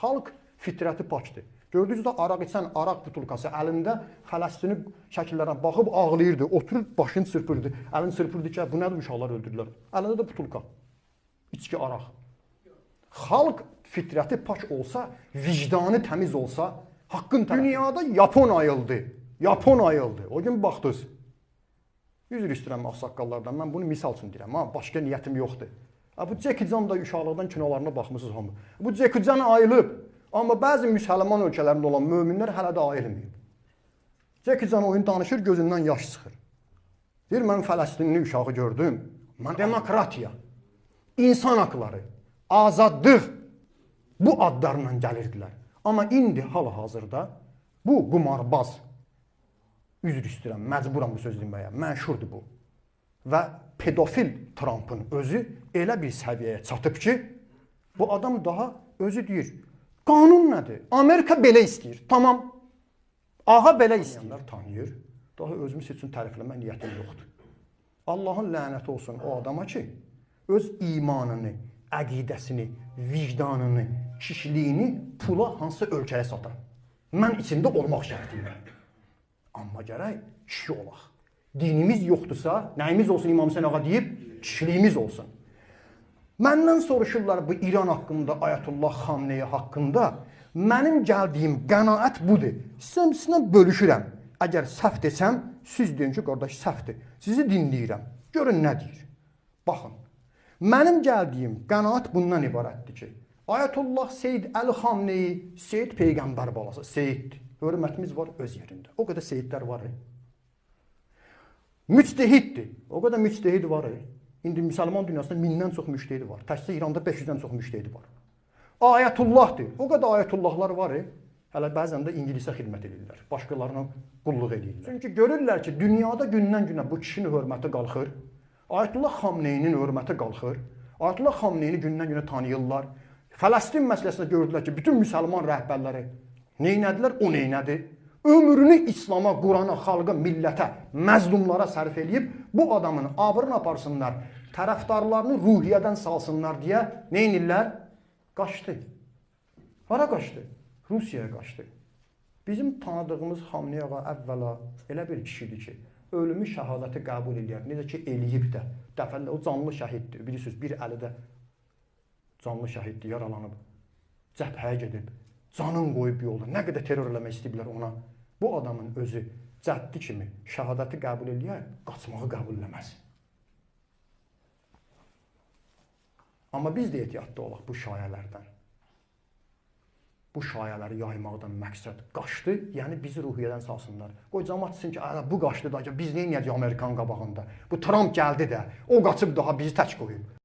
Xalq fitrəti pakdır. Gördünüz də araq içən araq butulkası əlində Fələstini şəkillərə baxıb ağlayırdı, oturub başını çırpırdı. Əlini çırpırdı ki, bu nədir uşaqlar öldürdülər. Əlində də butulka. İçki araq. Xalq fitrəti pak olsa, vicdanı təmiz olsa, haqqın tərəfi. Dünyada Yapon ayıldı. Yapon ayıldı. O gün baxdınız. Üzr istəyirəm ağsaqqallardan. Mən bunu misal üçün deyirəm. Başqa niyyətim yoxdur. Bu Jackie Chan da uşaqlıqdan kinolarına baxmısınız hamı. Bu Jackie Chan ayılıb. Amma bəzi müsəlman ölkələrində olan möminlər hələ də ayılmayıb. Jackie Chan oyun danışır, gözündən yaş çıxır. Deyir, mən Fələstinli uşağı gördüm. Mən demokratiya, insan haqları, azadlıq bu adlarla gəlirdilər. Amma indi hal-hazırda bu qumarbaz, üzr istəyirəm, məcburam bu söz deməyə, mənşurdur bu. Və pedofil Trump'ın özü elə bir səviyyəyə çatıb ki, bu adam daha özü deyir, qanun nədir? Amerika belə istəyir, tamam. Aha belə istəyirlər, tanıyır. Daha özümüz üçün tərifləmə niyyətim yoxdur. Allahın lənəti olsun o adama ki, öz imanını, əqidəsini, vicdanını, kişiliyini pula hansı ölkəyə satar. Mən içində olmaq şərtiyəm. Amma gərək kişi olaq. Dinimiz yoxdursa, nəyimiz olsun İmam Hüseyin ağa deyib, kişiliyimiz olsun. Məndən soruşurlar bu İran haqqında, Ayətullah Xamneyi haqqında. Mənim gəldiyim qənaət budur. Sizə bölüşürəm. Əgər səhv desəm, siz deyin ki, qardaş səhvdir. Sizi dinləyirəm. Görün nə deyir. Baxın. Mənim gəldiyim qənaət bundan ibarətdir ki, Ayətullah Seyyid Əli Xamneyi, Seyyid Peyğəmbər balası, Seyyiddir. Hörmətimiz var öz yerində. O qədər Seyyidlər var. Müctehiddir. O qədər müctehid var. İndi müsəlman dünyasında 1000-dən çox müştehidi var. Təkcə İranda 500-dən çox müştehidi var. Ayətullahdır. O qədər ayətullahlar var. Hələ bəzən də ingilisə xidmət edirlər. Başqalarına qulluq edirlər. Çünki görürlər ki, dünyada gündən-günə bu kişinin hörməti qalxır. Ayətullah Xamneyinin hörməti qalxır. Ayətullah Xamneyini gündən-günə tanıyırlar. Fələstin məsələsində gördülər ki, bütün müsəlman rəhbərləri neynədilər, o neynədi. Ömrünü İslama, Qurana, xalqa, millətə, məzlumlara sərf eləyib, bu adamın abrını aparsınlar, tərəfdarlarını ruhiyyədən salsınlar deyə neynirlər? Qaçdı. Hara qaçdı? Rusiyaya qaçdı. Bizim tanıdığımız Xamneyi ağa əvvəla elə bir kişidir ki, ölümü şəhadəti qəbul edir. Necə ki, eləyib də. Dəfələ o canlı şəhiddir. Bilirsiniz, bir əli də canlı şəhiddir, yaralanıb. Cəbhəyə gedib. Canın qoyub yolda. Nə qədər terror eləmək istəyiblər ona. Bu adamın özü cəddi kimi şəhadəti qəbul eləyər, qaçmağı qəbul eləməz. Amma biz də ehtiyatlı olaq bu şayələrdən. Bu şayələri yaymaqdan məqsəd qaçdı, yəni bizi ruhiyyədən salsınlar. Qoy cəmaət desin ki, bu qaçdı da, biz neyniyəcək Amerikanın qabağında? Bu Trump gəldi də, o qaçıb daha bizi tək qoyub.